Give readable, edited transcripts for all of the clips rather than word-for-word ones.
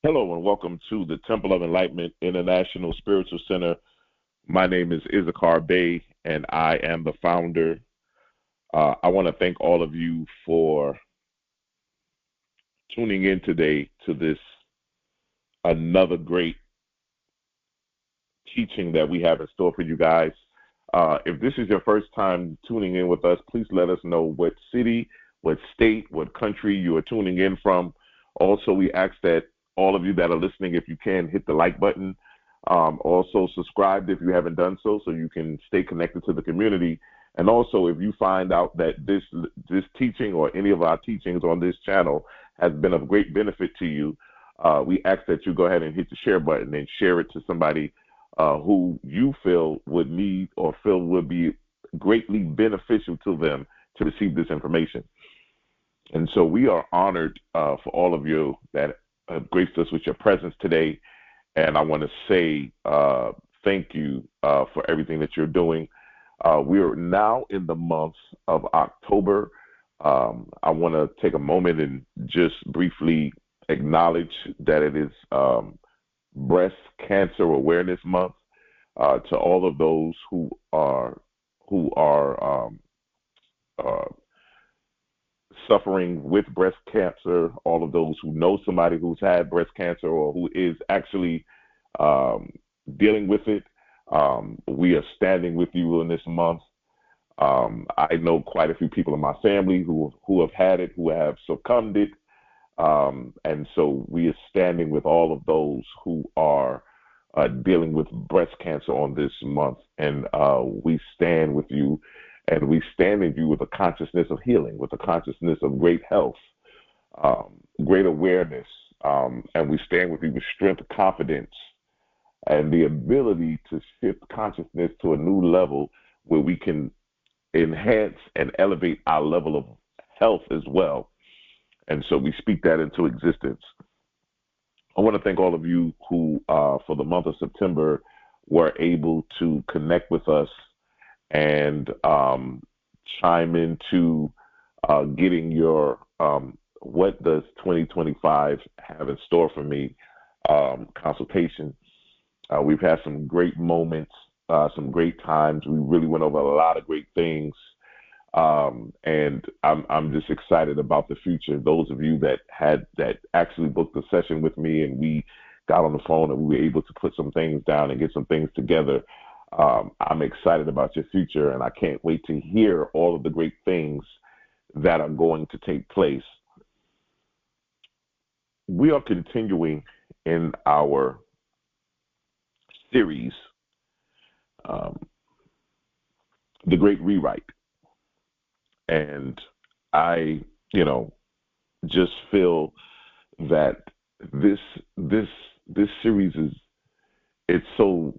Hello and welcome to the Temple of Enlightenment International Spiritual Center. My name is issacharbey and I am the founder. I want to thank all of you for tuning in today to this another great teaching that we have in store for you guys. If this is your first time tuning in with us, please let us know what city, what state, what country you are tuning in from. Also, we ask that all of you that are listening, if you can, hit the like button. Also, subscribe if you haven't done so you can stay connected to the community. And also, if you find out that this teaching or any of our teachings on this channel has been of great benefit to you, we ask that you go ahead and hit the share button and share it to somebody who you feel would need or feel would be greatly beneficial to them to receive this information. And so we are honored for all of you that have graced us with your presence today. And I want to say thank you for everything that you're doing. We are now in the month of October. I want to take a moment and just briefly acknowledge that it is Breast Cancer Awareness Month. To all of those who are suffering with breast cancer, all of those who know somebody who's had breast cancer or who is actually dealing with it, we are standing with you in this month. I know quite a few people in my family who have had it, who have succumbed it, and so we are standing with all of those who are dealing with breast cancer on this month, and we stand with you. And we stand in you with a consciousness of healing, with a consciousness of great health, great awareness, and we stand with you with strength, confidence, and the ability to shift consciousness to a new level where we can enhance and elevate our level of health as well. And so we speak that into existence. I want to thank all of you who, for the month of September, were able to connect with us and chime into getting your what does 2025 have in store for me consultation. We've had some great moments, some great times. We really went over a lot of great things, and I'm just excited about the future. Those of you that actually booked a session with me and we got on the phone and we were able to put some things down and get some things together. I'm excited about your future, and I can't wait to hear all of the great things that are going to take place. We are continuing in our series, The Great Rewrite. And I, just feel that this series it's so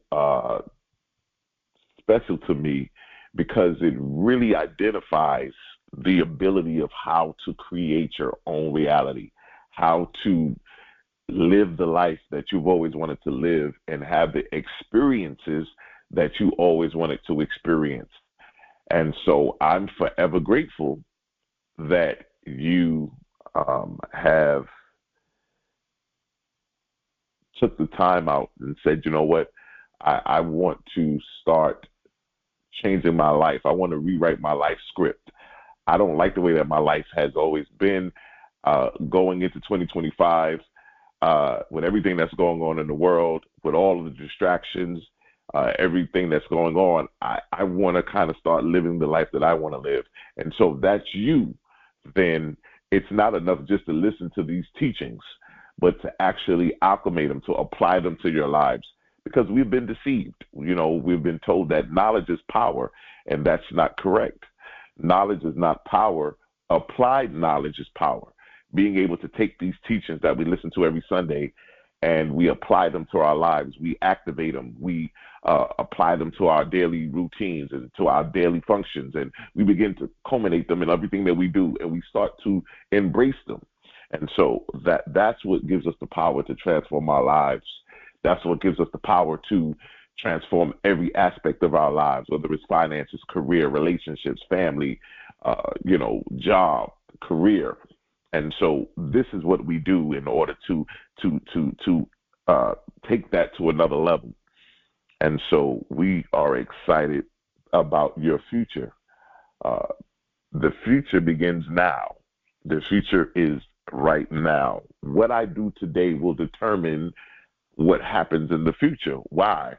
special to me because it really identifies the ability of how to create your own reality, how to live the life that you've always wanted to live and have the experiences that you always wanted to experience. And so I'm forever grateful that you have took the time out and said, you know what, I want to start changing my life. I want to rewrite my life script. I don't like the way that my life has always been going into 2025 with everything that's going on in the world, with all of the distractions, everything that's going on. I want to kind of start living the life that I want to live. And so if that's you, then it's not enough just to listen to these teachings, but to actually acclimate them, to apply them to your lives. Because we've been deceived. We've been told that knowledge is power, and that's not correct. Knowledge is not power. Applied knowledge is power. Being able to take these teachings that we listen to every Sunday and we apply them to our lives. We activate them. We apply them to our daily routines and to our daily functions, and we begin to culminate them in everything that we do, and we start to embrace them. And so that's what gives us the power to transform our lives. That's what gives us the power to transform every aspect of our lives, whether it's finances, career, relationships, family, job, career. And so this is what we do in order to take that to another level. And so we are excited about your future. The future begins now. The future is right now. What I do today will determine what happens in the future. Why?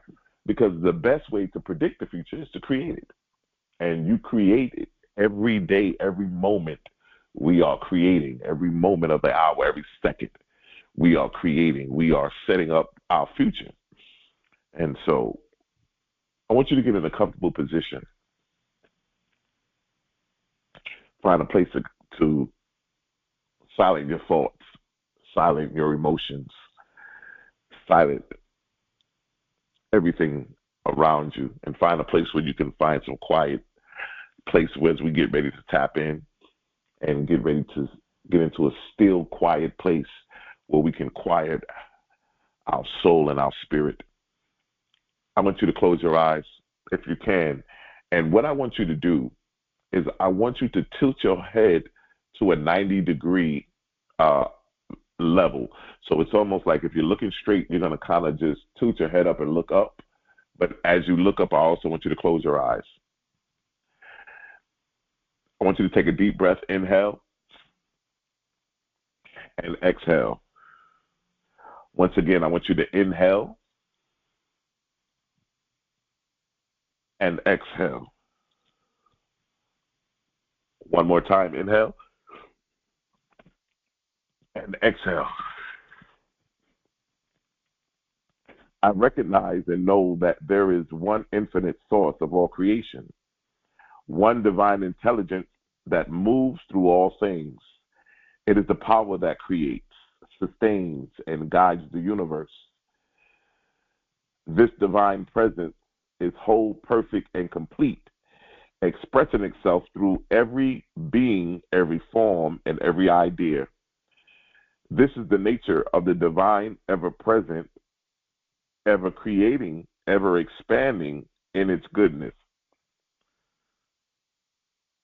Because the best way to predict the future is to create it. And you create it every day, every moment. We are creating every moment of the hour, every second. We are creating. We are setting up our future. And so I want you to get in a comfortable position. Find a place to silence your thoughts, silence your emotions, silence everything around you, and find a place where you can find some quiet place where as we get ready to tap in and get ready to get into a still, quiet place where we can quiet our soul and our spirit. I want you to close your eyes if you can. And what I want you to do is I want you to tilt your head to a 90-degree level. So it's almost like if you're looking straight, you're going to kind of just tilt your head up and look up. But as you look up, I also want you to close your eyes. I want you to take a deep breath, inhale, and exhale. Once again, I want you to inhale and exhale. One more time, inhale and exhale. I recognize and know that there is one infinite source of all creation, one divine intelligence that moves through all things. It is the power that creates, sustains, and guides the universe. This divine presence is whole, perfect, and complete, expressing itself through every being, every form, and every idea. This is the nature of the divine, ever-present, ever-creating, ever-expanding in its goodness.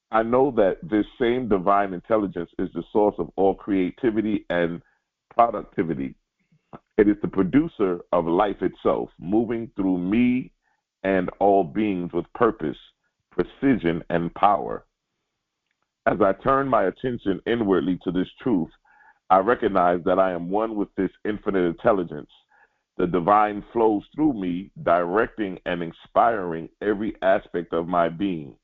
I know that this same divine intelligence is the source of all creativity and productivity. It is the producer of life itself, moving through me and all beings with purpose, precision, and power. As I turn my attention inwardly to this truth, I recognize that I am one with this infinite intelligence. The divine flows through me, directing and inspiring every aspect of my being.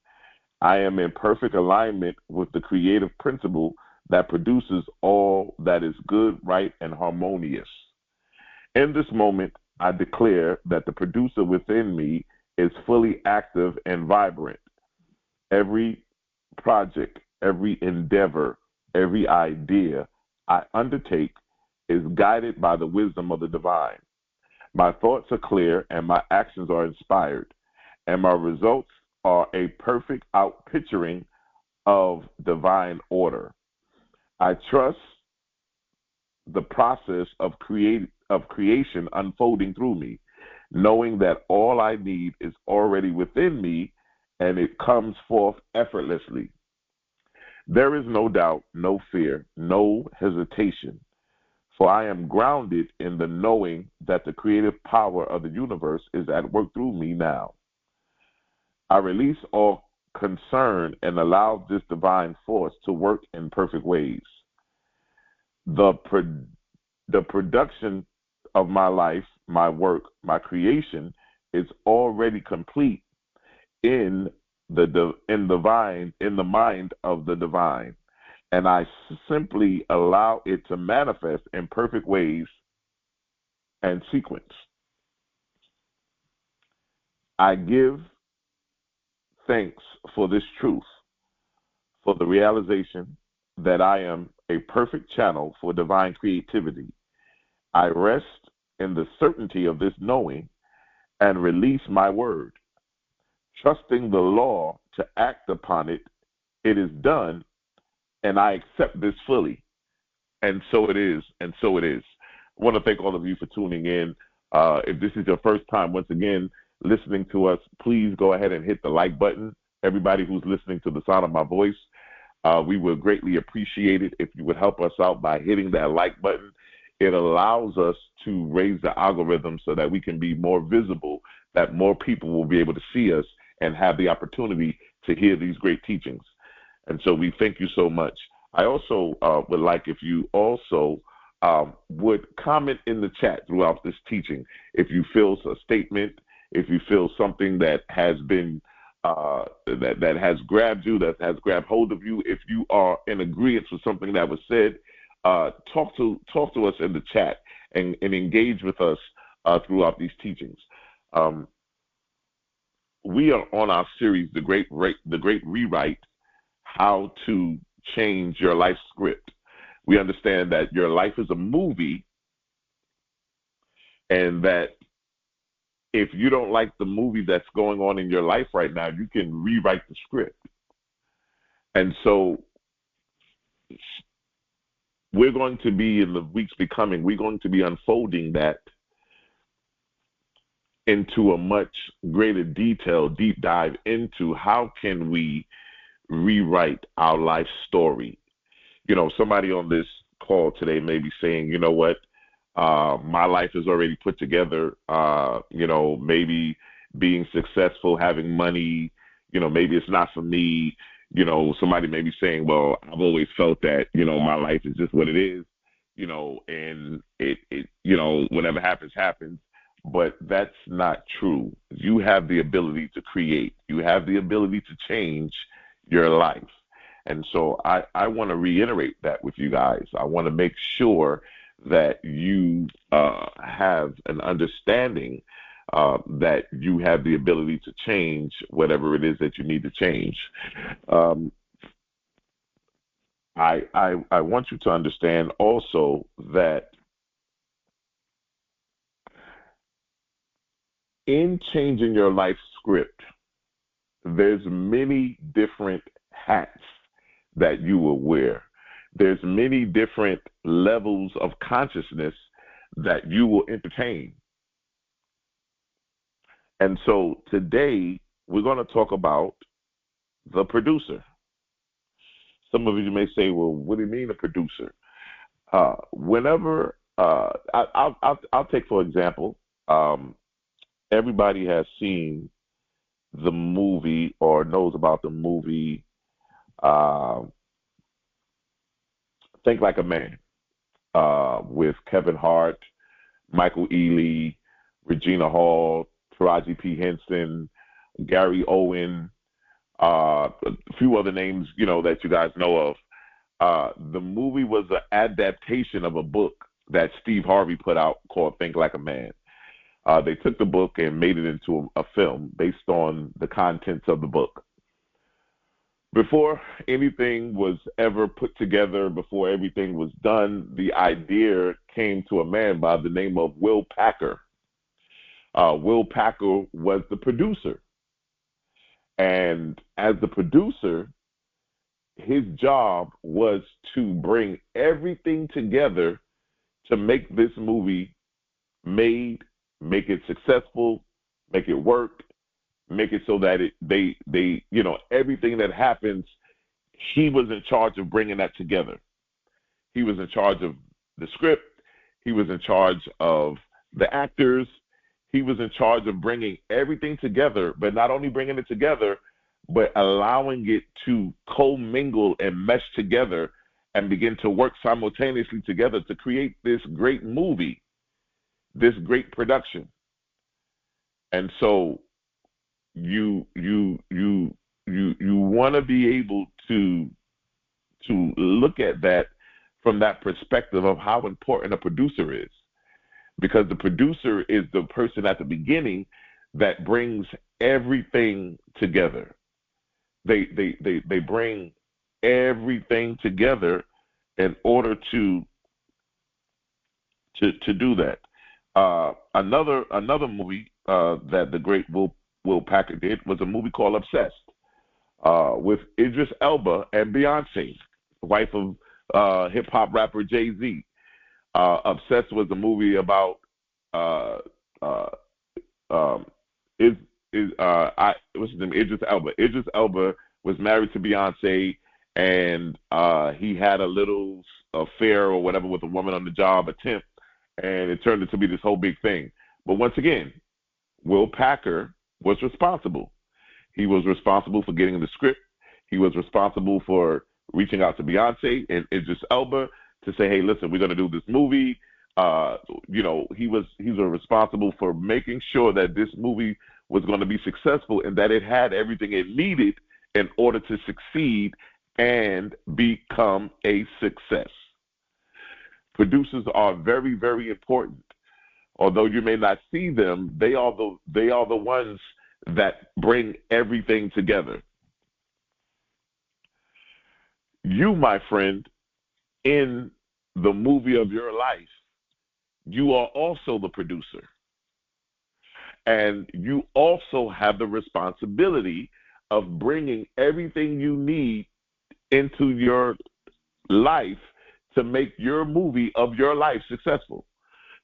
I am in perfect alignment with the creative principle that produces all that is good, right, and harmonious. In this moment, I declare that the producer within me is fully active and vibrant. Every project, every endeavor, every idea I undertake is guided by the wisdom of the divine. My thoughts are clear and my actions are inspired, and my results are a perfect outpicturing of divine order. I trust the process of creation unfolding through me, knowing that all I need is already within me and it comes forth effortlessly. There is no doubt, no fear, no hesitation, for I am grounded in the knowing that the creative power of the universe is at work through me now. I release all concern and allow this divine force to work in perfect ways. The production of my life, my work, my creation is already complete in the mind of the divine, and I simply allow it to manifest in perfect ways and sequence. I give thanks for this truth, for the realization that I am a perfect channel for divine creativity. I rest in the certainty of this knowing and release my word, trusting the law to act upon it. It is done, and I accept this fully. And so it is, and so it is. I want to thank all of you for tuning in. If this is your first time, once again, listening to us, please go ahead and hit the like button. Everybody who's listening to the sound of my voice, We would greatly appreciate it if you would help us out by hitting that like button. It allows us to raise the algorithm so that we can be more visible, that more people will be able to see us and have the opportunity to hear these great teachings. And so we thank you so much. I also would like if you also would comment in the chat throughout this teaching. If you feel a statement, if you feel something that has been that has grabbed you, that has grabbed hold of you, if you are in agreement with something that was said, talk to us in the chat and engage with us throughout these teachings. We are on our series, The Great Rewrite, How to Change Your Life Script. We understand that your life is a movie, and that if you don't like the movie that's going on in your life right now, you can rewrite the script. And so we're going to be, in the weeks becoming, we're going to be unfolding that into a much greater detail, deep dive into how can we rewrite our life story. You know, somebody on this call today may be saying, you know what, my life is already put together, you know, maybe being successful, having money, you know, maybe it's not for me. You know, somebody may be saying, well, I've always felt that, you know, my life is just what it is, you know, and it you know, whatever happens, happens. But that's not true. You have the ability to create. You have the ability to change your life. And so I want to reiterate that with you guys. I want to make sure that you have an understanding that you have the ability to change whatever it is that you need to change. I want you to understand also that in changing your life script, there's many different hats that you will wear. There's many different levels of consciousness that you will entertain. And so today we're going to talk about the producer. Some of you may say, well, what do you mean a producer? Whenever, I'll take, for example, everybody has seen the movie or knows about the movie Think Like a Man, with Kevin Hart, Michael Ealy, Regina Hall, Taraji P. Henson, Gary Owen, a few other names, you know, that you guys know of. The movie was an adaptation of a book that Steve Harvey put out called Think Like a Man. They took the book and made it into a film based on the contents of the book. Before anything was ever put together, before everything was done, the idea came to a man by the name of Will Packer. Will Packer was the producer. And as the producer, his job was to bring everything together to make this movie made, make it successful, make it work, make it so that they you know, everything that happens, he was in charge of bringing that together. He was in charge of the script. He was in charge of the actors. He was in charge of bringing everything together, but not only bringing it together, but allowing it to commingle and mesh together and begin to work simultaneously together to create this great movie, this great production. And so you want to be able to look at that from that perspective of how important a producer is, because the producer is the person at the beginning that brings everything together. They bring everything together in order to do that. Another movie that the great Will Packer did was a movie called Obsessed, with Idris Elba and Beyonce, the wife of hip hop rapper Jay-Z. Obsessed was a movie about what's his name? Idris Elba. Idris Elba was married to Beyonce, and he had a little affair or whatever with a woman on the job, a temp, and it turned into be this whole big thing. But once again, Will Packer was responsible. He was responsible for getting the script. He was responsible for reaching out to Beyonce and Idris Elba to say, hey, listen, we're going to do this movie. He was responsible for making sure that this movie was going to be successful and that it had everything it needed in order to succeed and become a success. Producers are very, very important. Although you may not see them, they are the ones that bring everything together. You, my friend, in the movie of your life, you are also the producer. And you also have the responsibility of bringing everything you need into your life to make your movie of your life successful,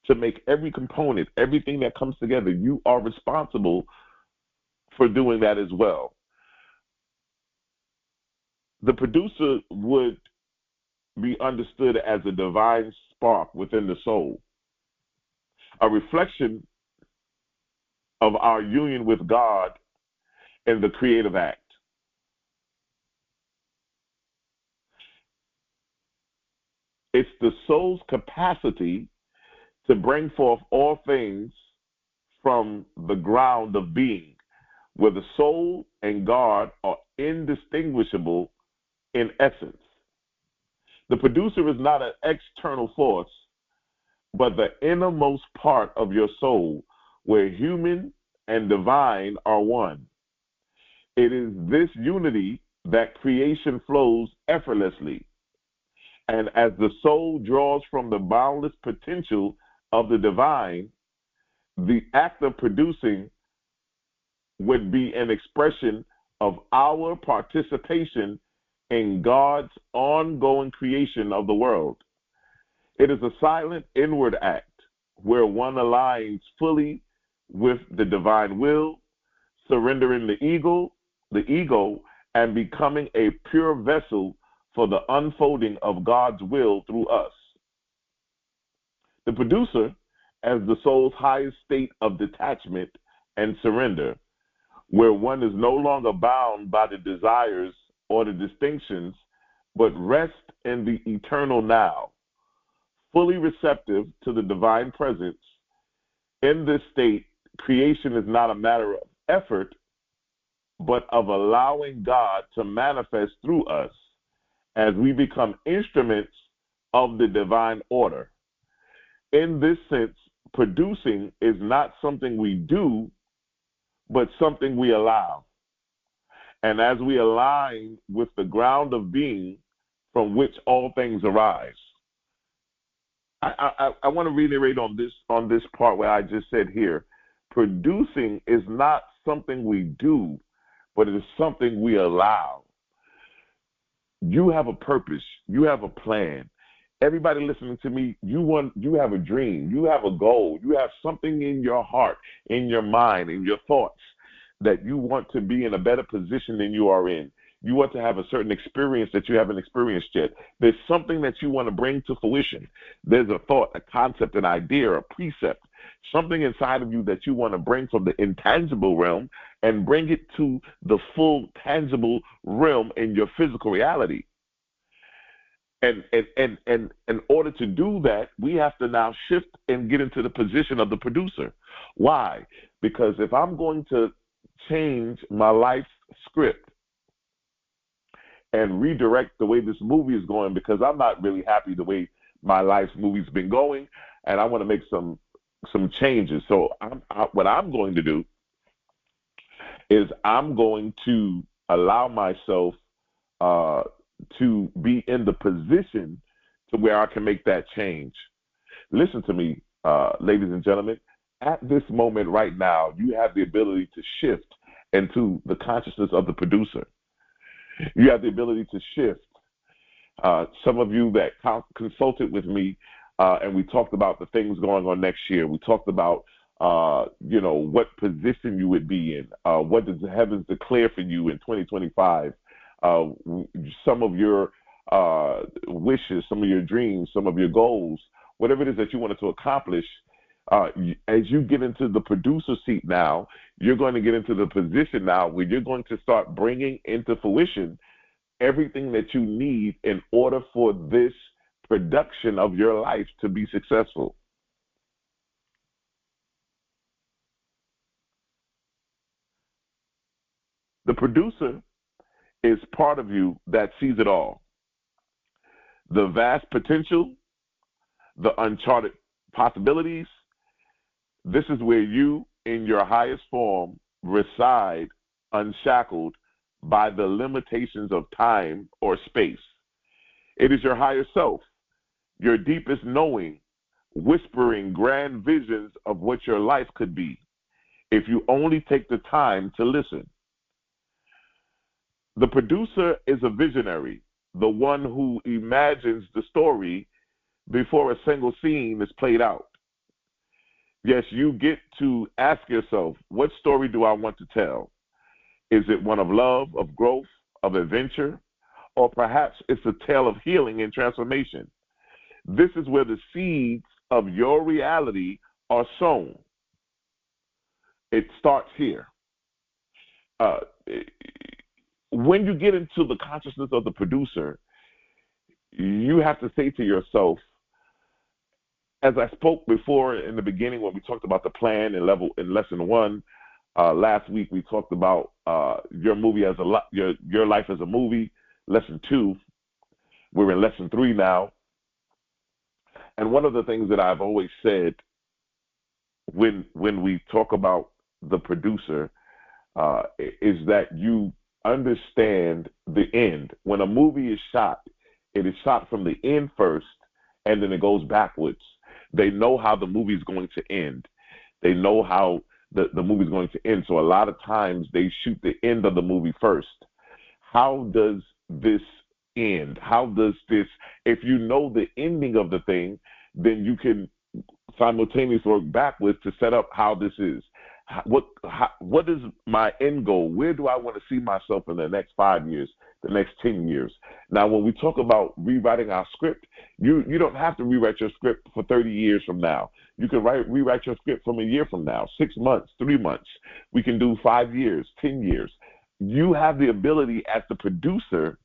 to make every component, everything that comes together. You are responsible for doing that as well. The producer would be understood as a divine spark within the soul, a reflection of our union with God in the creative act. It's the soul's capacity to bring forth all things from the ground of being, where the soul and God are indistinguishable in essence. The producer is not an external force, but the innermost part of your soul, where human and divine are one. It is this unity that creation flows effortlessly. And as the soul draws from the boundless potential of the divine, the act of producing would be an expression of our participation in God's ongoing creation of the world. It is a silent inward act where one aligns fully with the divine will, surrendering the ego, and becoming a pure vessel for the unfolding of God's will through us. The producer, as the soul's highest state of detachment and surrender, where one is no longer bound by the desires or the distinctions, but rest in the eternal now, fully receptive to the divine presence. In this state, creation is not a matter of effort, but of allowing God to manifest through us as we become instruments of the divine order. In this sense, producing is not something we do, but something we allow. And as we align with the ground of being from which all things arise. I want to reiterate on this part where I just said here, producing is not something we do, but it is something we allow. You have a purpose. You have a plan. Everybody listening to me, you have a dream. You have a goal. You have something in your heart, in your mind, in your thoughts that you want to be in a better position than you are in. You want to have a certain experience that you haven't experienced yet. There's something that you want to bring to fruition. There's a thought, a concept, an idea, a precept, something inside of you that you want to bring from the intangible realm and bring it to the full tangible realm in your physical reality. And in order to do that, we have to now shift and get into the position of the producer. Why? Because if I'm going to change my life script and redirect the way this movie is going, because I'm not really happy the way my life's movie's been going, and I want to make some changes. So what I'm going to do is I'm going to allow myself to be in the position to where I can make that change. Listen to me, ladies and gentlemen. At this moment right now, you have the ability to shift into the consciousness of the producer. You have the ability to shift. Some of you that consulted with me, and we talked about the things going on next year. We talked about, what position you would be in. What does the heavens declare for you in 2025? some of your wishes, some of your dreams, some of your goals, whatever it is that you wanted to accomplish. As you get into the producer seat now, you're going to get into the position now where you're going to start bringing into fruition everything that you need in order for this production of your life to be successful. The producer is part of you that sees it all. The vast potential, the uncharted possibilities. This is where you, in your highest form, reside unshackled by the limitations of time or space. It is your higher self, your deepest knowing, whispering grand visions of what your life could be, if you only take the time to listen. The producer is a visionary, the one who imagines the story before a single scene is played out. Yes, you get to ask yourself, what story do I want to tell? Is it one of love, of growth, of adventure? Or perhaps it's a tale of healing and transformation. This is where the seeds of your reality are sown. It starts here. When you get into the consciousness of the producer, you have to say to yourself, as I spoke before in the beginning when we talked about the plan in lesson 1, last week we talked about your life as a movie. Lesson 2, we're in lesson 3 now. And one of the things that I've always said when we talk about the producer is that you understand the end. When a movie is shot, it is shot from the end first, and then it goes backwards. They know how the movie is going to end. They know how the movie is going to end. So a lot of times they shoot the end of the movie first. How does this end? How does this, if you know the ending of the thing, then you can simultaneously work backwards to set up how this is. What is my end goal? Where do I want to see myself in the next 5 years, the next 10 years? Now, when we talk about rewriting our script, you don't have to rewrite your script for 30 years from now. You can rewrite your script from a year from now, 6 months, 3 months. We can do 5 years, 10 years. You have the ability as the producer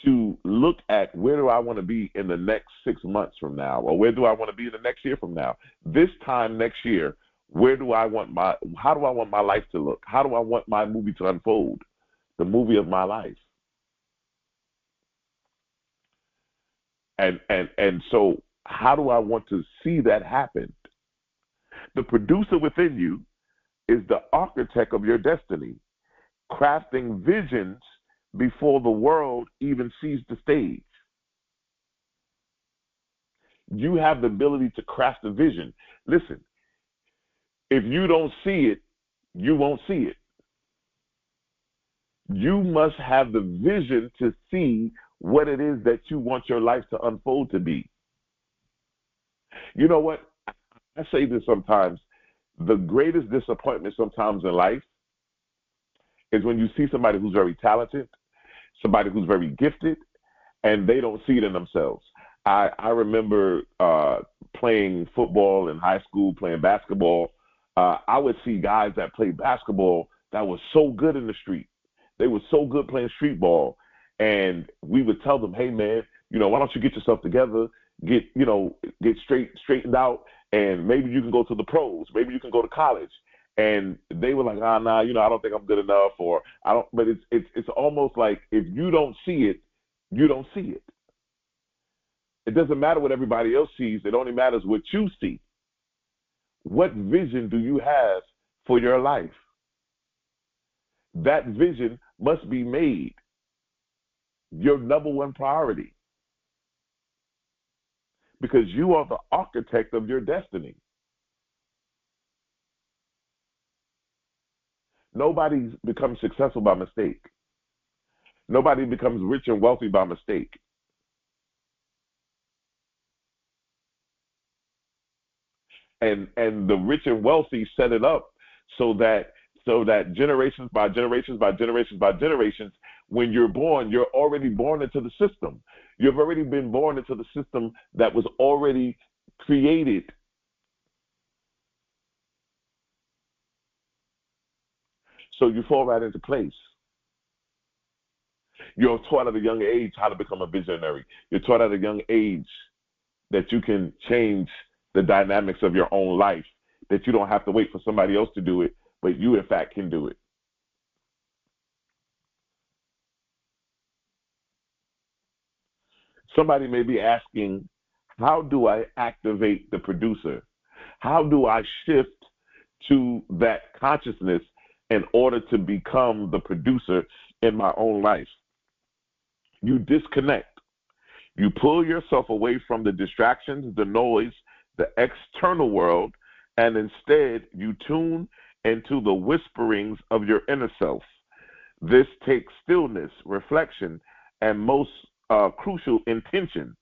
to look at where do I want to be in the next 6 months from now, or where do I want to be in the next year from now? This time next year, how do I want my life to look? How do I want my movie to unfold? The movie of my life. And so how do I want to see that happen? The producer within you is the architect of your destiny, crafting visions before the world even sees the stage. You have the ability to craft a vision. Listen, if you don't see it, you won't see it. You must have the vision to see what it is that you want your life to unfold to be. You know what? I say this sometimes. The greatest disappointment sometimes in life is when you see somebody who's very talented, somebody who's very gifted, and they don't see it in themselves. I remember playing football in high school, playing basketball. I would see guys that played basketball that was so good in the street. They were so good playing street ball. And we would tell them, hey, man, why don't you get yourself together, get straightened out, and maybe you can go to the pros. Maybe you can go to college. And they were like, nah, I don't think I'm good enough, or I don't. But it's almost like if you don't see it, you don't see it. It doesn't matter what everybody else sees. It only matters what you see. What vision do you have for your life? That vision must be made your number one priority, because you are the architect of your destiny. Nobody becomes successful by mistake. Nobody becomes rich and wealthy by mistake. And the rich and wealthy set it up so that generations by generations by generations by generations, when you're born, you're already born into the system. You've already been born into the system that was already created. So you fall right into place. You're taught at a young age how to become a visionary. You're taught at a young age that you can change the dynamics of your own life, that you don't have to wait for somebody else to do it, but you, in fact, can do it. Somebody may be asking, how do I activate the producer? How do I shift to that consciousness in order to become the producer in my own life? You disconnect. You pull yourself away from the distractions, the noise, the external world, and instead you tune into the whisperings of your inner self. This takes stillness, reflection, and most crucial, intention.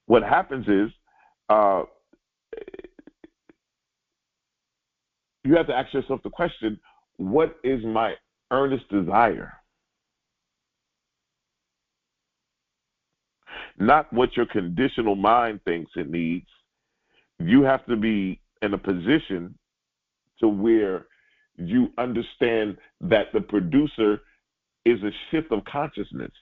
What happens is you have to ask yourself the question, what is my earnest desire? Not what your conditional mind thinks it needs. You have to be in a position to where you understand that the producer is a shift of consciousness.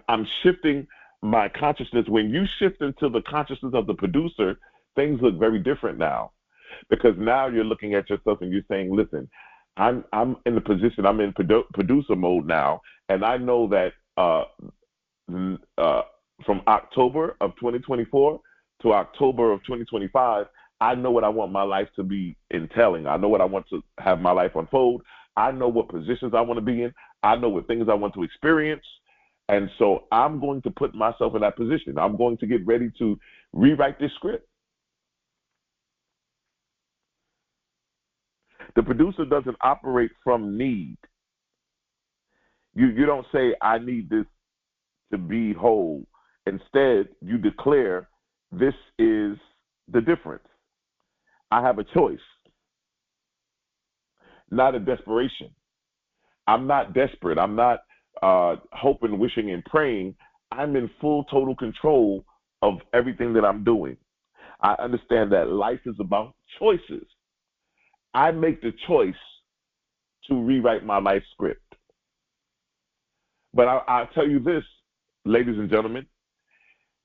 I'm shifting my consciousness. When you shift into the consciousness of the producer, things look very different now, because now you're looking at yourself and you're saying, listen, I'm in the position, I'm in producer mode now, and I know that from October of 2024 to October of 2025, I know what I want my life to be entailing. I know what I want to have my life unfold. I know what positions I want to be in. I know what things I want to experience. And so I'm going to put myself in that position. I'm going to get ready to rewrite this script. The producer doesn't operate from need. You don't say, I need this to be whole. Instead, you declare, this is the difference. I have a choice, not a desperation. I'm not desperate. I'm not hoping, wishing, and praying. I'm in full, total control of everything that I'm doing. I understand that life is about choices. I make the choice to rewrite my life script. But I'll tell you this, ladies and gentlemen,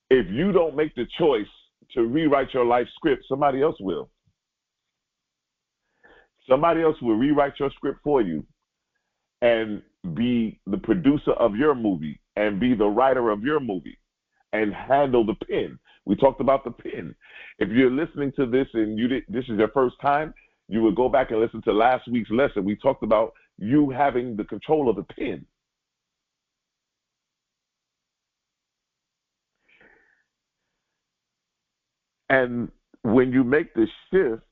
if you don't make the choice to rewrite your life script, somebody else will. Somebody else will rewrite your script for you and be the producer of your movie and be the writer of your movie and handle the pen. We talked about the pen. If you're listening to this and this is your first time, you would go back and listen to last week's lesson. We talked about you having the control of the pen. And when you make the shift,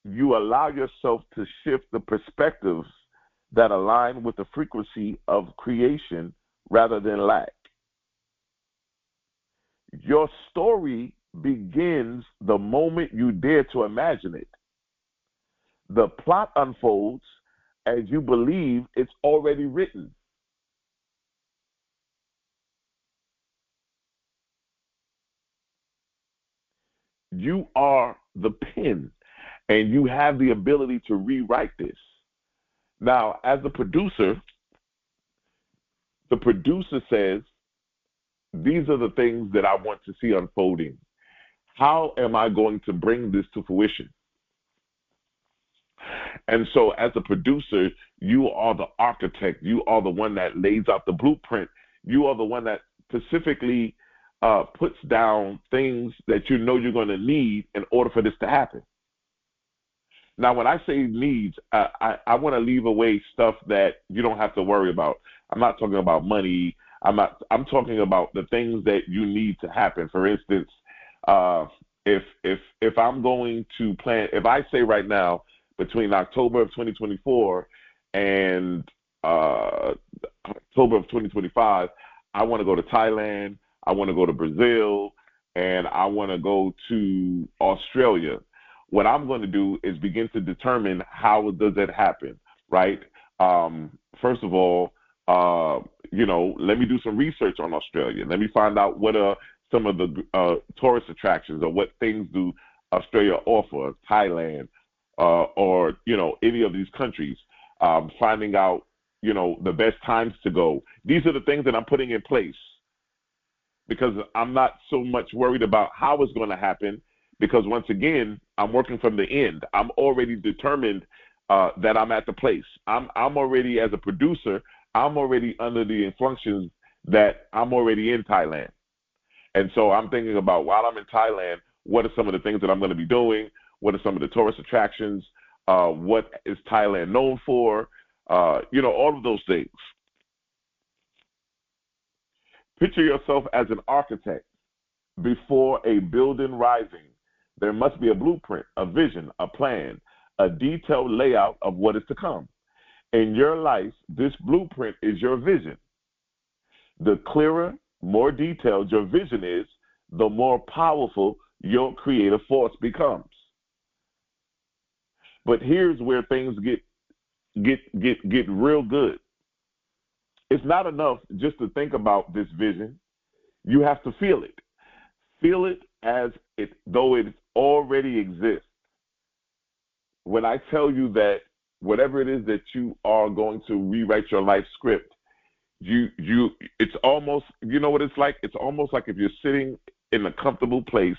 you allow yourself to shift the perspectives that align with the frequency of creation rather than lack. Your story begins the moment you dare to imagine it. The plot unfolds as you believe it's already written. You are the pen, and you have the ability to rewrite this. Now, as the producer says, these are the things that I want to see unfolding. How am I going to bring this to fruition? And so as a producer, you are the architect. You are the one that lays out the blueprint. You are the one that specifically puts down things that you know you're going to need in order for this to happen. Now, when I say needs, I want to leave away stuff that you don't have to worry about. I'm not talking about money. I'm talking about the things that you need to happen. For instance, if I'm going to plan, if I say right now, between October of 2024 and October of 2025, I want to go to Thailand, I want to go to Brazil, and I want to go to Australia. What I'm going to do is begin to determine how does that happen. right? First of all, let me do some research on Australia. Let me find out what are some of the tourist attractions, or what things do Australia offer, Thailand, or any of these countries. Finding out the best times to go. These are the things that I'm putting in place, because I'm not so much worried about how it's going to happen, because once again, I'm working from the end. I'm already determined that I'm at the place. I'm already, as a producer, I'm already under the functions that I'm already in Thailand. And so I'm thinking about, while I'm in Thailand, what are some of the things that I'm going to be doing? What are some of the tourist attractions? What is Thailand known for? All of those things. Picture yourself as an architect. Before a building rising, there must be a blueprint, a vision, a plan, a detailed layout of what is to come. In your life, this blueprint is your vision. The clearer, more detailed your vision is, the more powerful your creative force becomes. But here's where things get real good. It's not enough just to think about this vision. You have to feel it. Feel it as though it already exists. When I tell you that whatever it is that you are going to rewrite your life script, it's almost, you know what it's like? It's almost like if you're sitting in a comfortable place,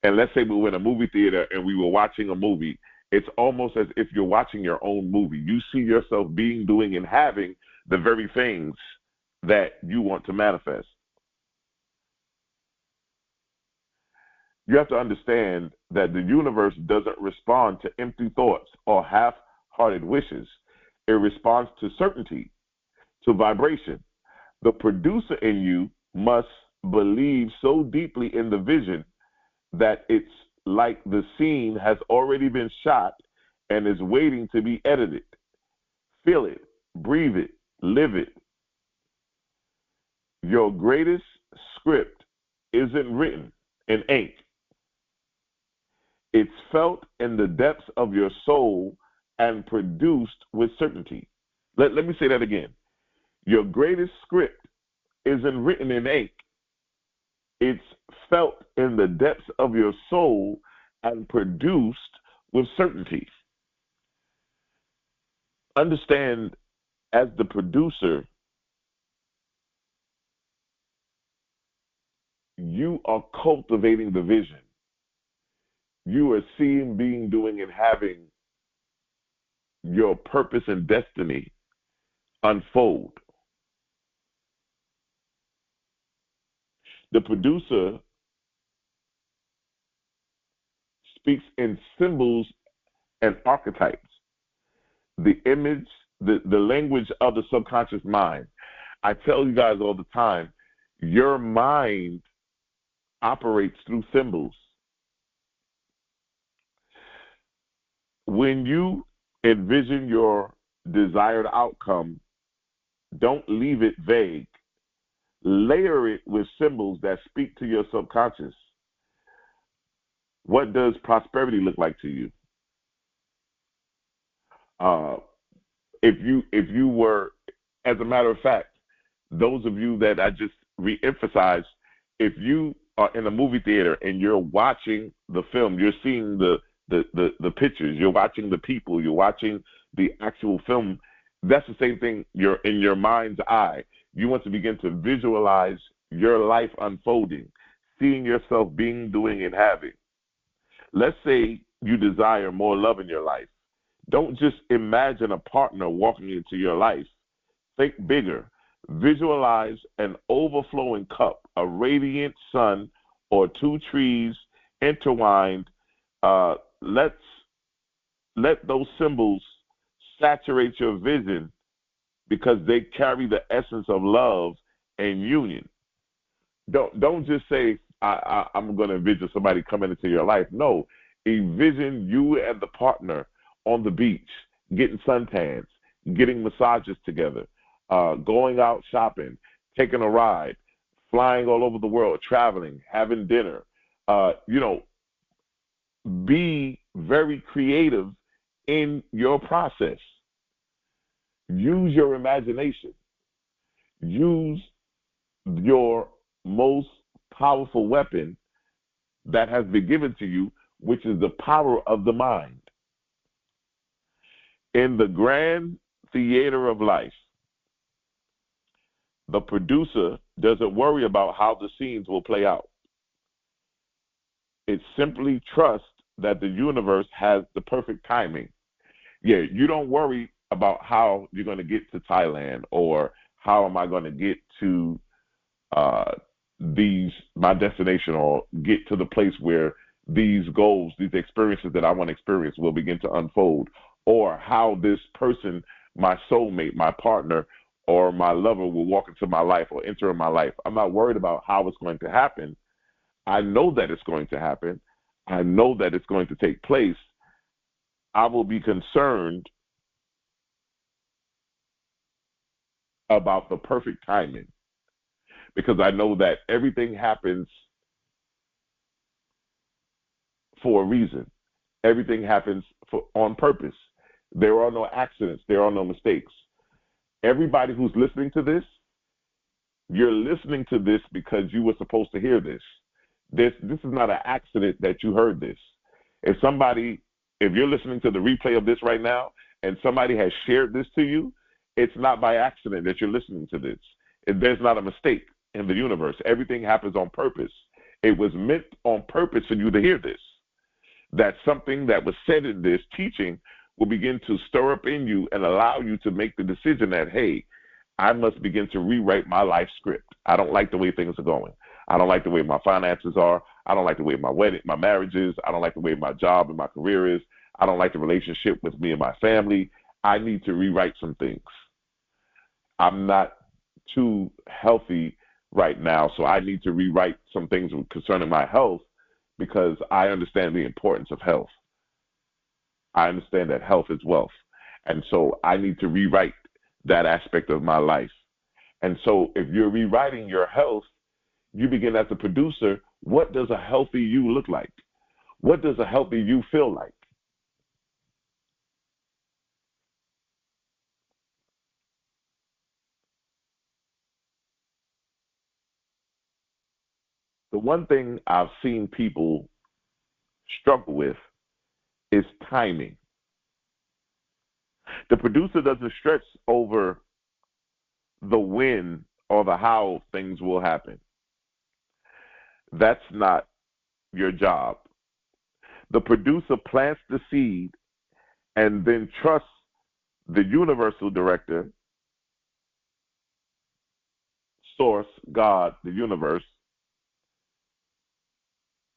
and let's say we were in a movie theater and we were watching a movie. It's almost as if you're watching your own movie. You see yourself being, doing, and having the very things that you want to manifest. You have to understand that the universe doesn't respond to empty thoughts or half-hearted wishes. It responds to certainty, to vibration. The producer in you must believe so deeply in the vision that it's like the scene has already been shot and is waiting to be edited. Feel it, breathe it, live it. Your greatest script isn't written in ink. It's felt in the depths of your soul and produced with certainty. Let me say that again. Your greatest script isn't written in ink. It's felt in the depths of your soul and produced with certainty. Understand, as the producer, you are cultivating the vision. You are seeing, being, doing, and having your purpose and destiny unfold. The producer speaks in symbols and archetypes, the image, the language of the subconscious mind. I tell you guys all the time, your mind operates through symbols. When you envision your desired outcome, don't leave it vague. Layer it with symbols that speak to your subconscious. What does prosperity look like to you? If you were, as a matter of fact, those of you that I just re-emphasized, if you are in a movie theater and you're watching the film, you're seeing the pictures, you're watching the people, you're watching the actual film, that's the same thing. You're in your mind's eye. You want to begin to visualize your life unfolding, seeing yourself being, doing, and having. Let's say you desire more love in your life. Don't just imagine a partner walking into your life. Think bigger. Visualize an overflowing cup, a radiant sun, or two trees intertwined. Let those symbols saturate your vision, because they carry the essence of love and union. Don't just say, I'm going to envision somebody coming into your life. No, envision you and the partner on the beach, getting suntans, getting massages together, going out shopping, taking a ride, flying all over the world, traveling, having dinner. Be very creative in your process. Use your imagination. Use your most powerful weapon that has been given to you, which is the power of the mind. In the grand theater of life, the producer doesn't worry about how the scenes will play out. It simply trusts that the universe has the perfect timing. Yeah, you don't worry about how you're going to get to Thailand, or how am I going to get to my destination, or get to the place where these goals, these experiences that I want to experience will begin to unfold, or how this person, my soulmate, my partner, or my lover will walk into my life or enter in my life. I'm not worried about how it's going to happen. I know that it's going to happen. I know that it's going to take place. I will be concerned about the perfect timing, because I know that everything happens for a reason. Everything happens on purpose. There are no accidents. There are no mistakes. Everybody who's listening to this, you're listening to this because you were supposed to hear this. This is not an accident that you heard this. If you're listening to the replay of this right now and somebody has shared this to you, it's not by accident that you're listening to this. There's not a mistake in the universe. Everything happens on purpose. It was meant on purpose for you to hear this. That something that was said in this teaching will begin to stir up in you and allow you to make the decision that, hey, I must begin to rewrite my life script. I don't like the way things are going. I don't like the way my finances are. I don't like the way my marriage is. I don't like the way my job and my career is. I don't like the relationship with me and my family. I need to rewrite some things. I'm not too healthy right now, so I need to rewrite some things concerning my health, because I understand the importance of health. I understand that health is wealth. And so I need to rewrite that aspect of my life. And so if you're rewriting your health, you begin as a producer, what does a healthy you look like? What does a healthy you feel like? The one thing I've seen people struggle with is timing. The producer doesn't stress over the when or the how things will happen. That's not your job. The producer plants the seed and then trusts the universal director, source, God, the universe,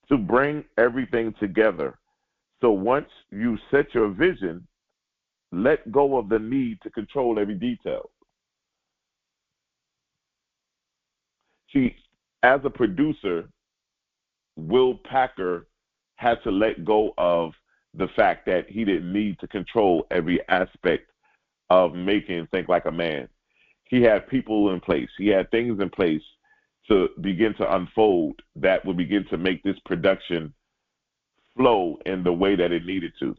to bring everything together. So once you set your vision, let go of the need to control every detail. See, as a producer, Will Packer had to let go of the fact that he didn't need to control every aspect of making Think Like a Man. He had people in place. He had things in place to begin to unfold that would begin to make this production flow in the way that it needed to.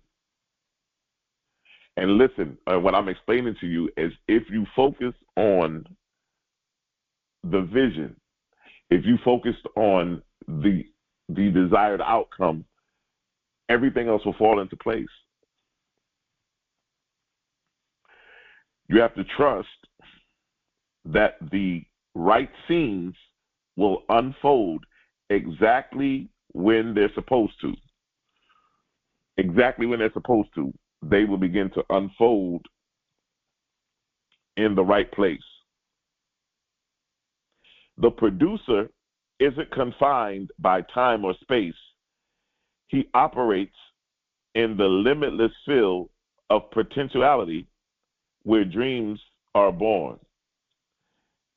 And listen, what I'm explaining to you is, if you focus on the vision, if you focus on the desired outcome, everything else will fall into place. You have to trust that the right scenes will unfold exactly when they're supposed to. Exactly when they're supposed to. They will begin to unfold in the right place. The producer isn't confined by time or space. He operates in the limitless field of potentiality where dreams are born.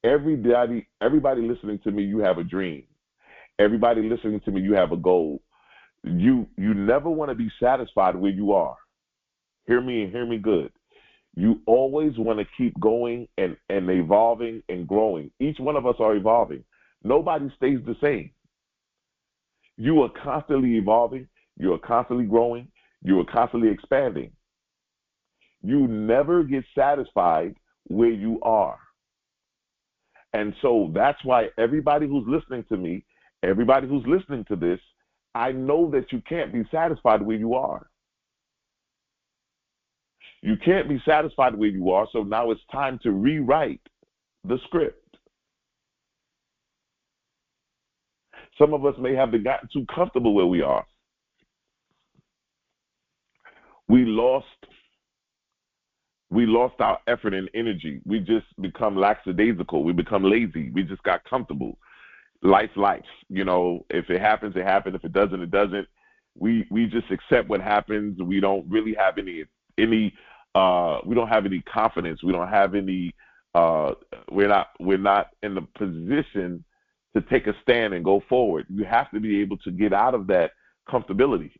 Everybody listening to me, you have a dream. Everybody listening to me, you have a goal. You never want to be satisfied where you are. Hear me and hear me good. You always want to keep going and evolving and growing. Each one of us are evolving. Nobody stays the same. You are constantly evolving. You are constantly growing. You are constantly expanding. You never get satisfied where you are. And so that's why everybody who's listening to me, everybody who's listening to this, I know that you can't be satisfied where you are. You can't be satisfied where you are, so now it's time to rewrite the script. Some of us may have gotten too comfortable where we are. We lost our effort and energy. We just become lackadaisical. We become lazy. We just got comfortable. Life. You know, if it happens, it happens. If it doesn't, it doesn't. We just accept what happens. We don't really have any we don't have any confidence. We don't have any we're not in the position to take a stand and go forward. You have to be able to get out of that comfortability.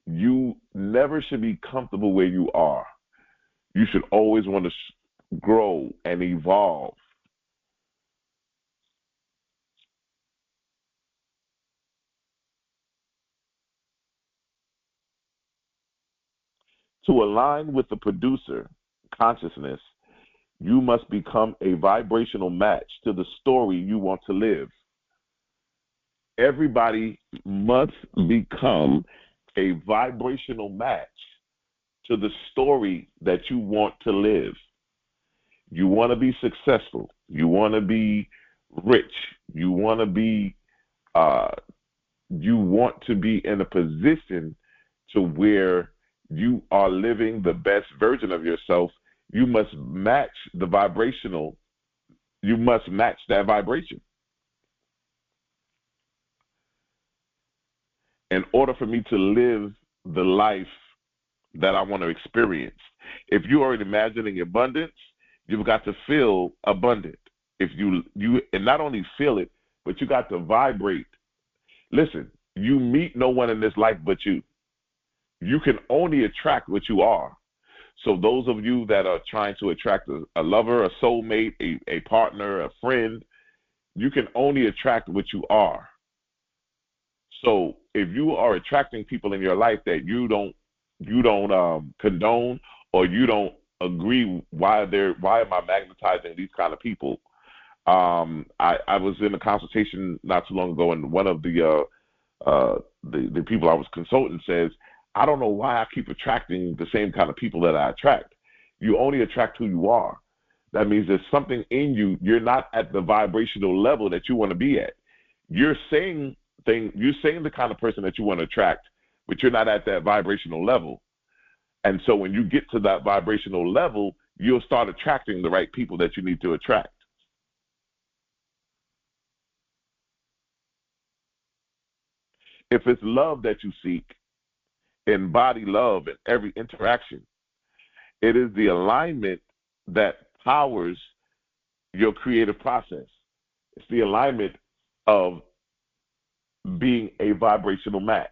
You never should be comfortable where you are. You should always want to grow and evolve. To align with the producer consciousness, you must become a vibrational match to the story you want to live. Everybody must become a vibrational match to the story that you want to live. You want to be successful. You want to be rich. You want to be in a position to where you are living the best version of yourself. You must match the vibrational. You must match that vibration. In order for me to live the life that I want to experience. If you are imagining abundance, you've got to feel abundant. If you and not only feel it, but you got to vibrate. Listen, you meet no one in this life but you. You can only attract what you are. So those of you that are trying to attract a lover, a soulmate, a partner, a friend, you can only attract what you are. So if you are attracting people in your life that you don't condone, or you don't agree, why am I magnetizing these kind of people? I was in a consultation not too long ago, and one of the people I was consulting says, I don't know why I keep attracting the same kind of people that I attract. You only attract who you are. That means there's something in you. You're not at the vibrational level that you want to be at. You're saying the kind of person that you want to attract, but you're not at that vibrational level. And so when you get to that vibrational level, you'll start attracting the right people that you need to attract. If it's love that you seek, embody love in every interaction. It is the alignment that powers your creative process. It's the alignment of being a vibrational match.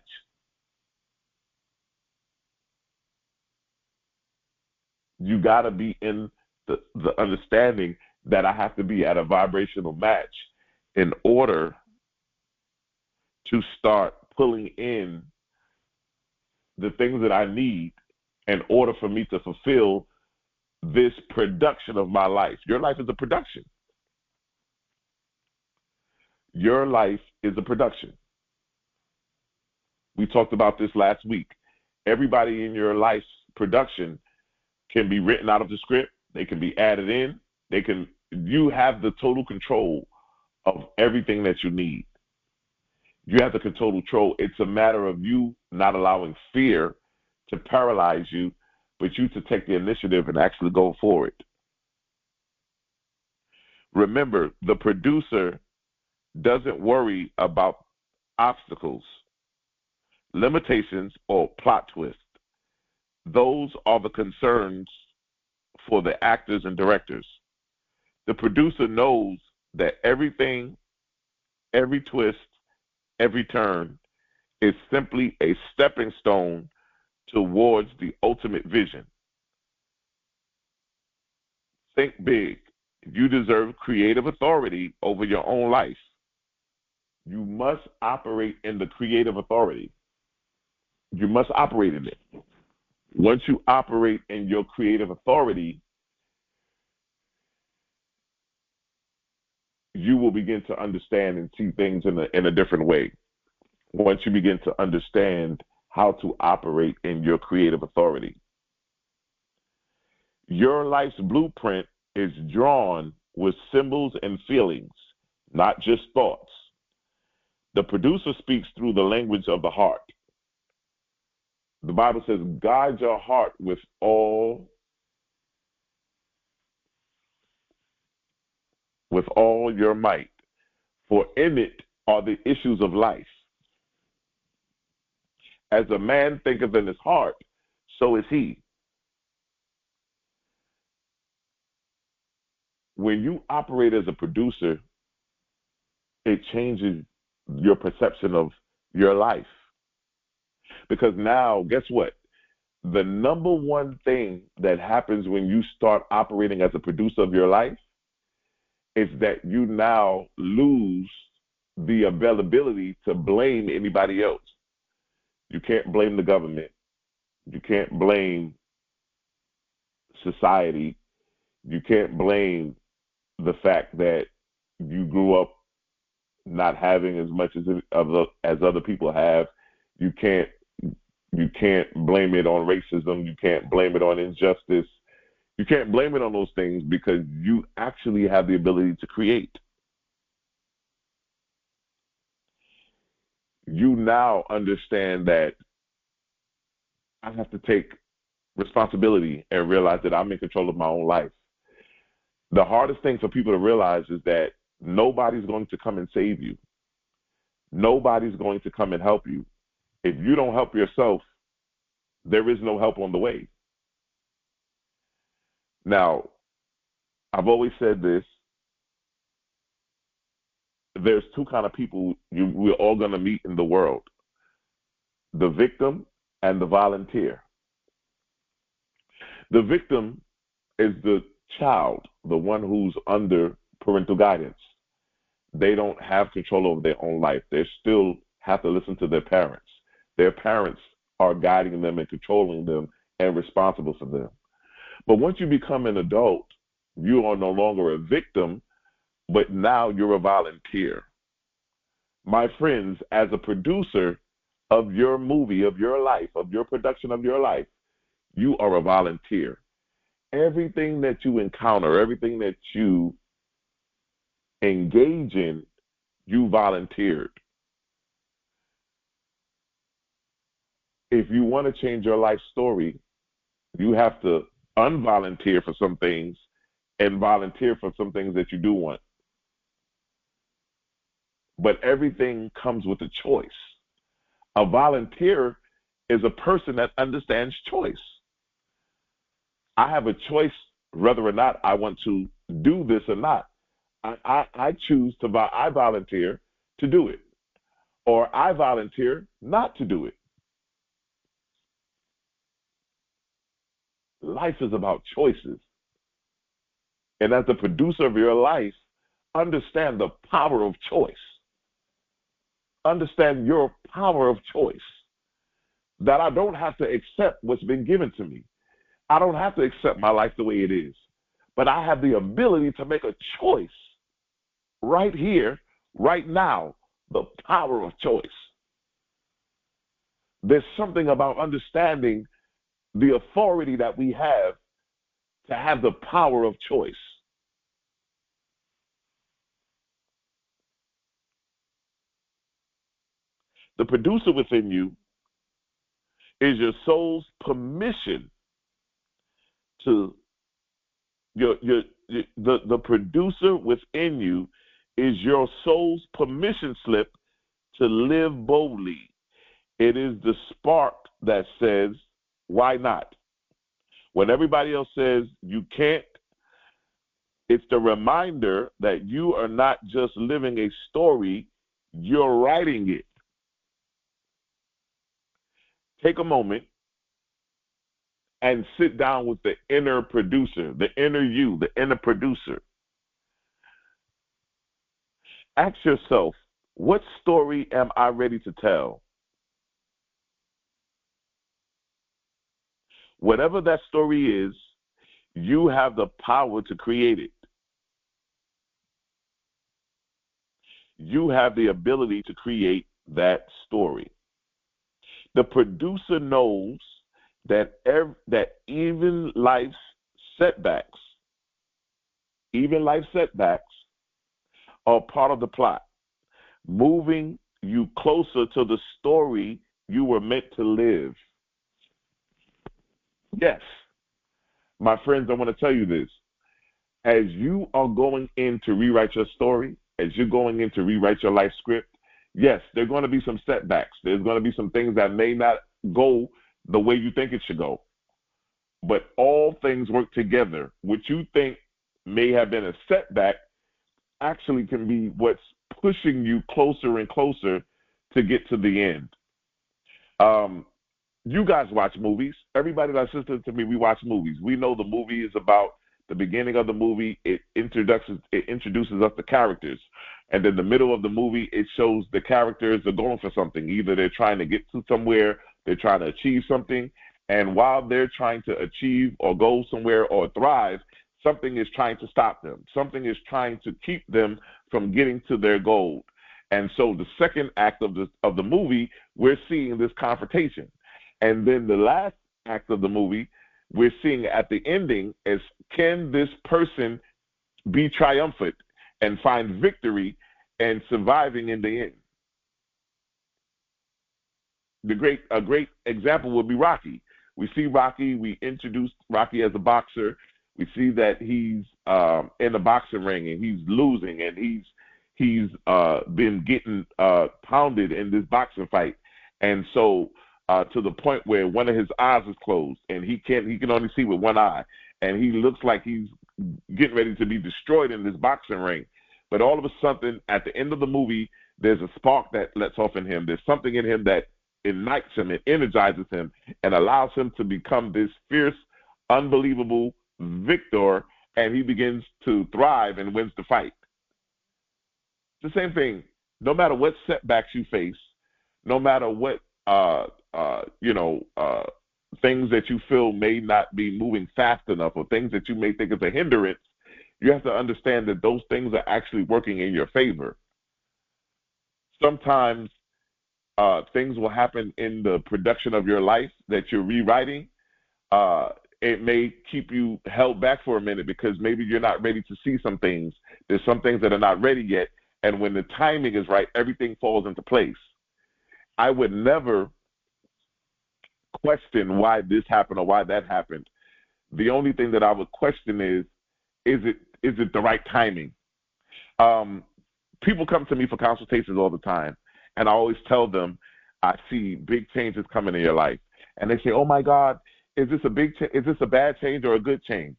You got to be in the understanding that I have to be at a vibrational match in order to start pulling in the things that I need in order for me to fulfill this production of my life. Your life is a production. Your life is a production. We talked about this last week. Everybody in your life's production can be written out of the script. They can be added in. You have the total control of everything that you need. You have the total control. It's a matter of you not allowing fear to paralyze you, but you to take the initiative and actually go forward. Remember, the producer doesn't worry about obstacles, limitations, or plot twists. Those are the concerns for the actors and directors. The producer knows that everything, every twist, every turn is simply a stepping stone towards the ultimate vision. Think big. You deserve creative authority over your own life. You must operate in the creative authority. You must operate in it. Once you operate in your creative authority, you will begin to understand and see things in a different way. Once you begin to understand how to operate in your creative authority, your life's blueprint is drawn with symbols and feelings, not just thoughts. The producer speaks through the language of the heart. The Bible says, guide your heart with all your might, for in it are the issues of life. As a man thinketh in his heart, so is he. When you operate as a producer, it changes your perception of your life. Because now, guess what? The number one thing that happens when you start operating as a producer of your life is that you now lose the availability to blame anybody else. You can't blame the government. You can't blame society. You can't blame the fact that you grew up not having as much as other people have. You can't blame it on racism. You can't blame it on injustice. You can't blame it on those things, because you actually have the ability to create. You now understand that I have to take responsibility and realize that I'm in control of my own life. The hardest thing for people to realize is that nobody's going to come and save you. Nobody's going to come and help you. If you don't help yourself, there is no help on the way. Now, I've always said this. There's two kind of people we're all going to meet in the world: the victim and the volunteer. The victim is the child, the one who's under parental guidance. They don't have control over their own life. They still have to listen to their parents. Their parents are guiding them and controlling them and responsible for them. But once you become an adult, you are no longer a victim, but now you're a volunteer. My friends, as a producer of your movie, of your life, of your production of your life, you are a volunteer. Everything that you encounter, everything that you engage in, you volunteered. If you want to change your life story, you have to unvolunteer for some things and volunteer for some things that you do want. But everything comes with a choice. A volunteer is a person that understands choice. I have a choice whether or not I want to do this or not. I choose to, I volunteer to do it, or I volunteer not to do it. Life is about choices. And as the producer of your life, understand the power of choice. Understand your power of choice. That I don't have to accept what's been given to me. I don't have to accept my life the way it is. But I have the ability to make a choice right here, right now, the power of choice. There's something about understanding the authority that we have to have the power of choice. The producer within you is your soul's permission to the producer within you is your soul's permission slip to live boldly. It is the spark that says, why not? When everybody else says you can't, it's the reminder that you are not just living a story, you're writing it. Take a moment and sit down with the inner producer, the inner you, the inner producer. Ask yourself, what story am I ready to tell? Whatever that story is, you have the power to create it. You have the ability to create that story. The producer knows that even life's setbacks, are part of the plot, moving you closer to the story you were meant to live. Yes, my friends, I want to tell you this. As you are going in to rewrite your story, as you're going in to rewrite your life script, yes, there are going to be some setbacks. There's going to be some things that may not go the way you think it should go. But all things work together. What you think may have been a setback actually can be what's pushing you closer and closer to get to the end. You guys watch movies. Everybody that's listening to me, we watch movies. We know the movie is about the beginning of the movie. It introduces us to characters. And then the middle of the movie, it shows the characters are going for something. Either they're trying to get to somewhere, they're trying to achieve something. And while they're trying to achieve or go somewhere or thrive, something is trying to stop them. Something is trying to keep them from getting to their goal. And so the second act of the movie, we're seeing this confrontation. And then the last act of the movie, we're seeing at the ending is, can this person be triumphant and find victory and surviving in the end? A great example would be Rocky. We see Rocky, we introduced Rocky as a boxer. We see that he's in the boxing ring and he's losing, and he's been getting pounded in this boxing fight. And so to the point where one of his eyes is closed and he can only see with one eye, and he looks like he's getting ready to be destroyed in this boxing ring. But all of a sudden, at the end of the movie, there's a spark that lets off in him. There's something in him that ignites him, it energizes him, and allows him to become this fierce, unbelievable victor, and he begins to thrive and wins the fight. It's the same thing. No matter what setbacks you face, no matter what things that you feel may not be moving fast enough, or things that you may think is a hindrance, you have to understand that those things are actually working in your favor. Sometimes things will happen in the production of your life that you're rewriting. It may keep you held back for a minute because maybe you're not ready to see some things. There's some things that are not ready yet. And when the timing is right, everything falls into place. I would never question why this happened or why that happened. The only thing that I would question is it the right timing? People come to me for consultations all the time, and I always tell them, I see big changes coming in your life. And they say, oh my God, is this a bad change or a good change?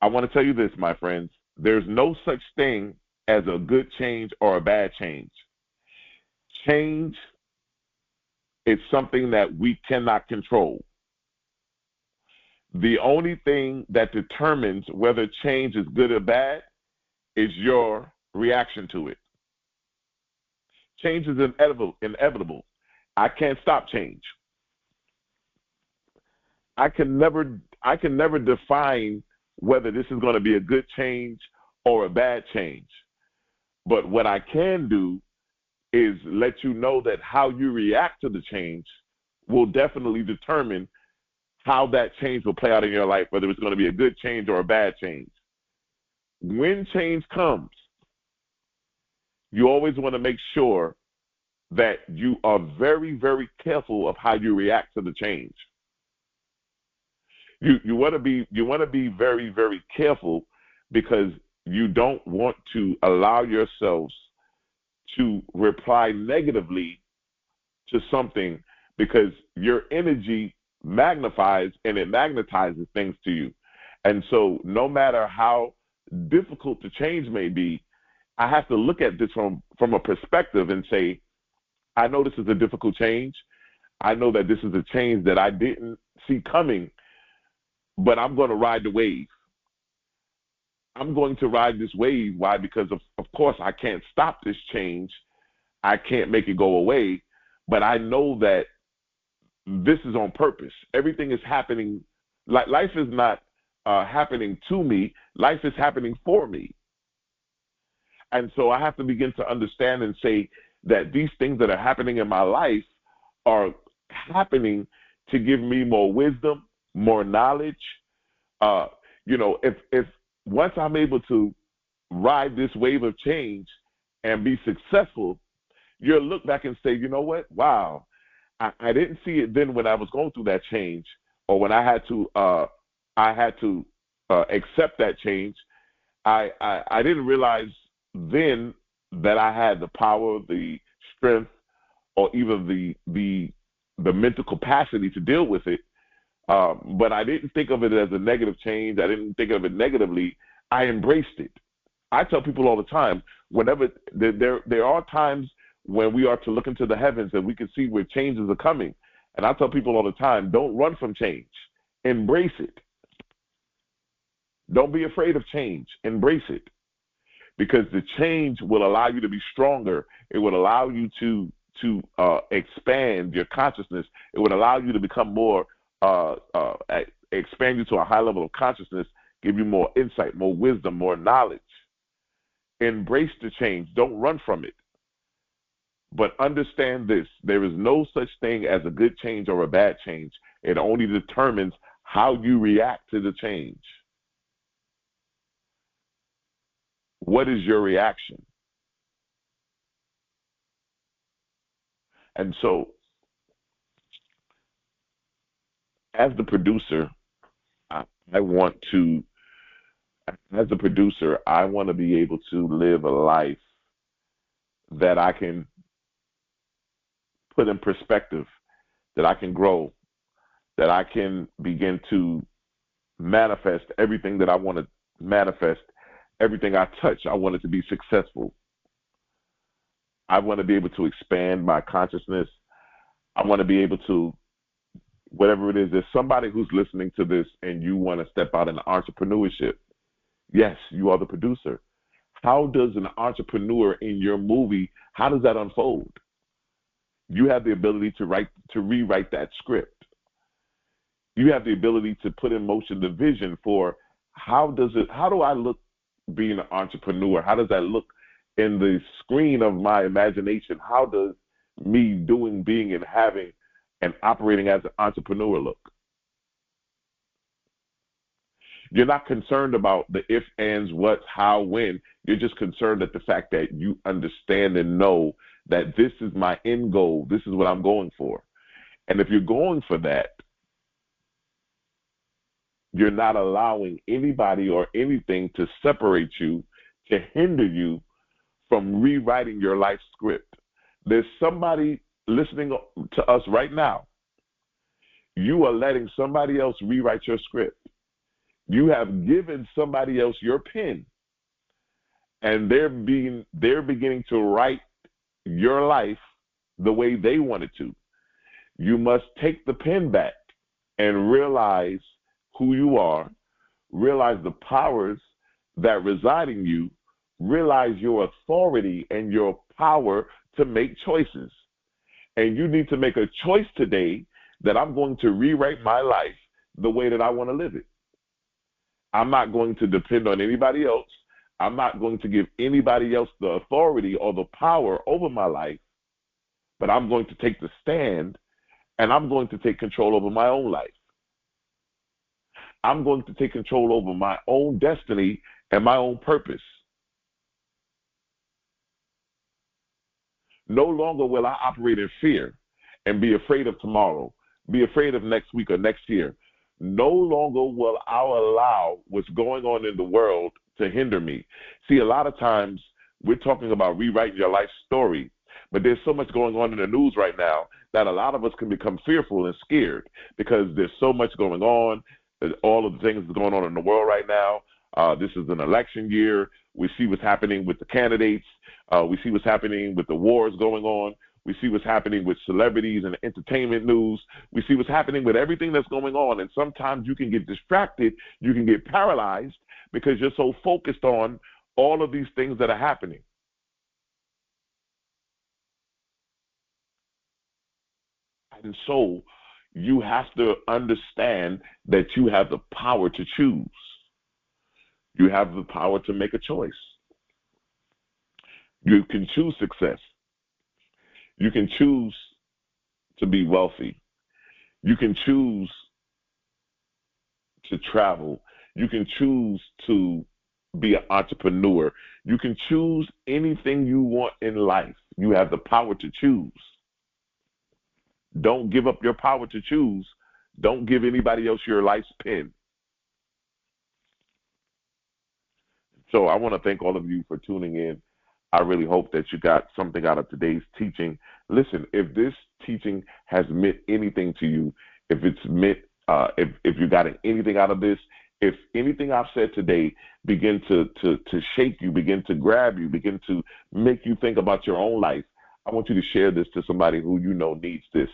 I want to tell you this, my friends. There's no such thing as a good change or a bad change. Change is something that we cannot control. The only thing that determines whether change is good or bad is your reaction to it. Change is inevitable. I can't stop change. I can never define whether this is going to be a good change or a bad change. But what I can do is let you know that how you react to the change will definitely determine how that change will play out in your life, whether it's going to be a good change or a bad change. When change comes, you always want to make sure that you are very, very careful of how you react to the change. You want to be very, very careful, because you don't want to allow yourselves to reply negatively to something, because your energy magnifies and it magnetizes things to you. And so no matter how difficult the change may be, I have to look at this from a perspective and say, I know this is a difficult change. I know that this is a change that I didn't see coming, but I'm going to ride the wave. I'm going to ride this wave. Why? Because of course I can't stop this change. I can't make it go away, but I know that this is on purpose. Everything is happening Life is not happening to me. Life is happening for me. And so I have to begin to understand and say that these things that are happening in my life are happening to give me more wisdom, more knowledge. If once I'm able to ride this wave of change and be successful, you'll look back and say, you know what? Wow, I didn't see it then when I was going through that change, or when I had to accept that change. I didn't realize then that I had the power, the strength, or even the mental capacity to deal with it. But I didn't think of it as a negative change. I didn't think of it negatively. I embraced it. I tell people all the time, whenever there are times when we are to look into the heavens and we can see where changes are coming. And I tell people all the time, don't run from change. Embrace it. Don't be afraid of change. Embrace it. Because the change will allow you to be stronger. It will allow you to expand your consciousness. It would allow you to become more, expand you to a high level of consciousness, give you more insight, more wisdom, more knowledge. Embrace the change. Don't run from it. But understand this, there is no such thing as a good change or a bad change. It only determines how you react to the change. What is your reaction? And so, as the producer, I want to be able to live a life that I can put in perspective, that I can grow, that I can begin to manifest everything that I want to manifest. Everything I touch, I want it to be successful. I want to be able to expand my consciousness. I want to be able to, whatever it is, there's somebody who's listening to this and you want to step out in entrepreneurship. Yes, you are the producer. How does an entrepreneur in your movie, how does that unfold? You have the ability to rewrite that script. You have the ability to put in motion the vision for how do I look being an entrepreneur? How does that look in the screen of my imagination? How does me doing, being, and having and operating as an entrepreneur look? You're not concerned about the if, ands, what, how, when. You're just concerned at the fact that you understand and know that this is my end goal. This is what I'm going for. And if you're going for that, you're not allowing anybody or anything to separate you, to hinder you from rewriting your life script. There's somebody listening to us right now. You are letting somebody else rewrite your script. You have given somebody else your pen, and they're beginning to write your life the way they want it to. You must take the pen back and realize who you are, realize the powers that reside in you, realize your authority and your power to make choices. And you need to make a choice today that I'm going to rewrite my life the way that I want to live it. I'm not going to depend on anybody else. I'm not going to give anybody else the authority or the power over my life, but I'm going to take the stand and I'm going to take control over my own life. I'm going to take control over my own destiny and my own purpose. No longer will I operate in fear and be afraid of tomorrow, be afraid of next week or next year. No longer will I allow what's going on in the world to hinder me. See, a lot of times we're talking about rewriting your life story, but there's so much going on in the news right now that a lot of us can become fearful and scared because there's so much going on. All of the things that's going on in the world right now. This is an election year. We see what's happening with the candidates. We see what's happening with the wars going on. We see what's happening with celebrities and entertainment news. We see what's happening with everything that's going on. And sometimes you can get distracted. You can get paralyzed because you're so focused on all of these things that are happening. And so you have to understand that you have the power to choose. You have the power to make a choice. You can choose success. You can choose to be wealthy. You can choose to travel. You can choose to be an entrepreneur. You can choose anything you want in life. You have the power to choose. Don't give up your power to choose. Don't give anybody else your life's pen. So I want to thank all of you for tuning in. I really hope that you got something out of today's teaching. Listen, if this teaching has meant anything to you, if it's meant, if you got anything out of this, if anything I've said today begin to shake you, begin to grab you, begin to make you think about your own life, I want you to share this to somebody who you know needs this.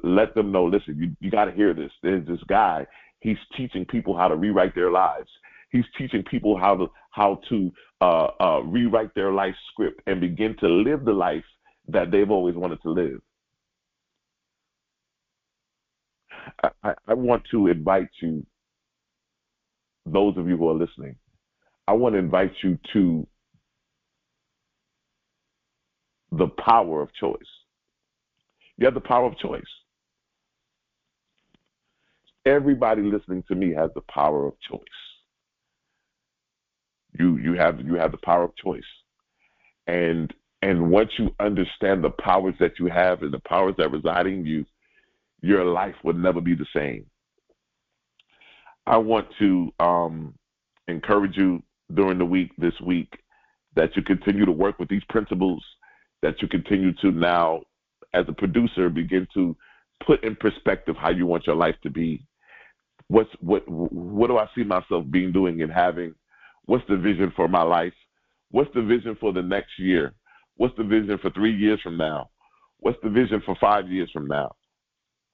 Let them know, listen, you got to hear this. There's this guy, he's teaching people how to rewrite their lives. He's teaching people how to rewrite their life script and begin to live the life that they've always wanted to live. I want to invite you, those of you who are listening, I want to invite you to the power of choice. You have the power of choice. Everybody listening to me has the power of choice. You have the power of choice. And once you understand the powers that you have and the powers that reside in you, your life would never be the same. I want to encourage you during the week, this week, that you continue to work with these principles, that you continue to now, as a producer, begin to put in perspective how you want your life to be. What do I see myself doing and having? What's the vision for my life? What's the vision for the next year? What's the vision for 3 years from now? What's the vision for 5 years from now?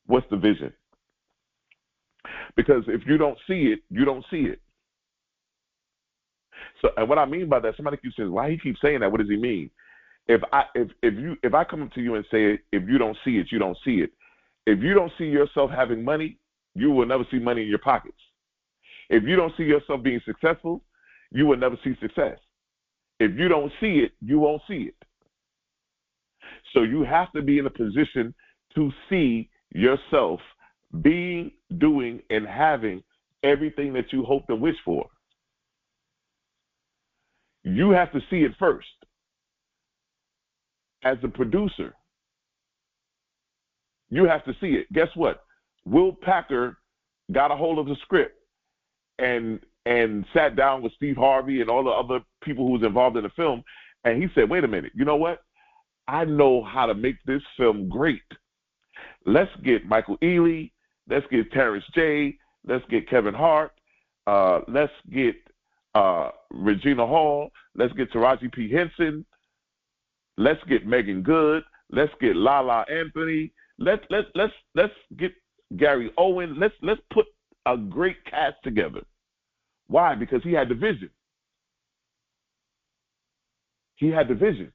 What's the vision? Because if you don't see it, you don't see it. So, and what I mean by that, somebody keeps saying, why he keeps saying that? What does he mean? If I come up to you and say, if you don't see it, you don't see it. If you don't see yourself having money, you will never see money in your pockets. If you don't see yourself being successful, you will never see success. If you don't see it, you won't see it. So you have to be in a position to see yourself being, doing, and having everything that you hope and wish for. You have to see it first. As a producer, you have to see it. Guess what? Will Packer got a hold of the script and sat down with Steve Harvey and all the other people who was involved in the film, and he said, wait a minute, you know what? I know how to make this film great. Let's get Michael Ealy, let's get Terrence J, let's get Kevin Hart, let's get Regina Hall, let's get Taraji P. Henson, let's get Megan Good, let's get Lala Anthony, let's get Gary Owen, let's put a great cast together. Why? Because he had the vision. He had the vision.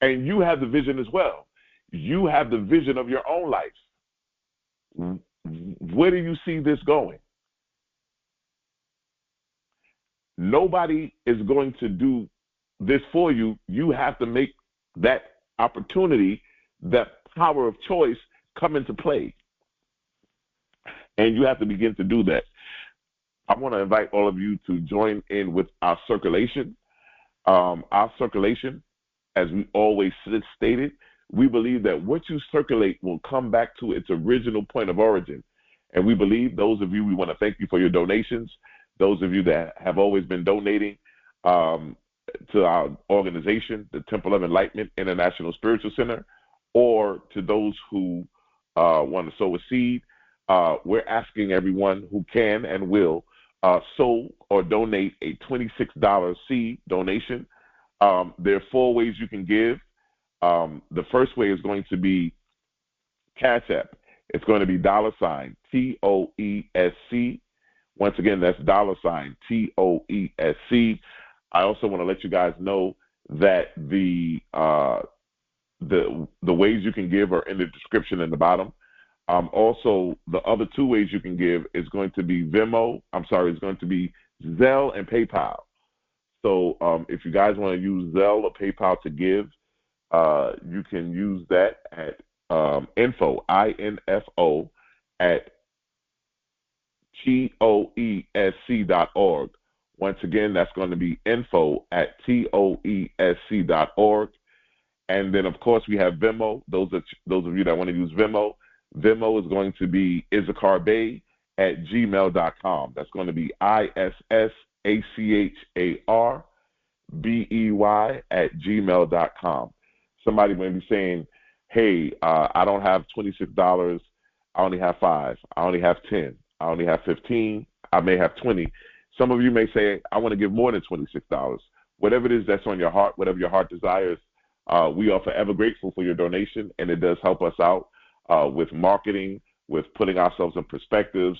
And you have the vision as well. You have the vision of your own life. Where do you see this going? Nobody is going to do this for you. You have to make that opportunity, that power of choice, come into play. And you have to begin to do that. I want to invite all of you to join in with our circulation. Our circulation, as we always stated, we believe that what you circulate will come back to its original point of origin. And we believe, those of you, we want to thank you for your donations. Those of you that have always been donating to our organization, the Temple of Enlightenment International Spiritual Center, or to those who want to sow a seed, we're asking everyone who can and will sow or donate a $26 seed donation. There are 4 ways you can give. The first way is going to be Cash App. It's going to be $TOESC. Once again, that's $TOESC. I also want to let you guys know that the ways you can give are in the description in the bottom. Also, the other two ways you can give is going to be Venmo. It's going to be ZELLE and PayPal. So if you guys want to use ZELLE or PayPal to give, you can use that at info, I-N-F-O, at TOESC.org. Once again, that's going to be info at TOESC.org. And then, of course, we have Venmo. Those of you that want to use Venmo, Venmo is going to be issacharbey at gmail.com. That's going to be ISSACHARBEY at gmail.com. Somebody may be saying, hey, I don't have $26. I only have 5. I only have 10. I only have 15. I may have 20. Some of you may say, I want to give more than $26. Whatever it is that's on your heart, whatever your heart desires, we are forever grateful for your donation, and it does help us out with marketing, with putting ourselves in perspectives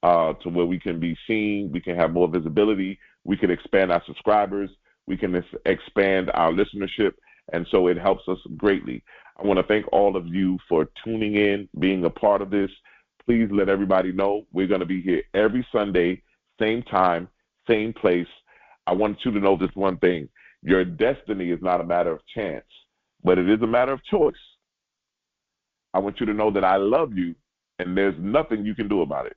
to where we can be seen, we can have more visibility, we can expand our subscribers, we can expand our listenership, and so it helps us greatly. I want to thank all of you for tuning in, being a part of this. Please let everybody know we're going to be here every Sunday, same time, same place. I want you to know this one thing. Your destiny is not a matter of chance, but it is a matter of choice. I want you to know that I love you, and there's nothing you can do about it.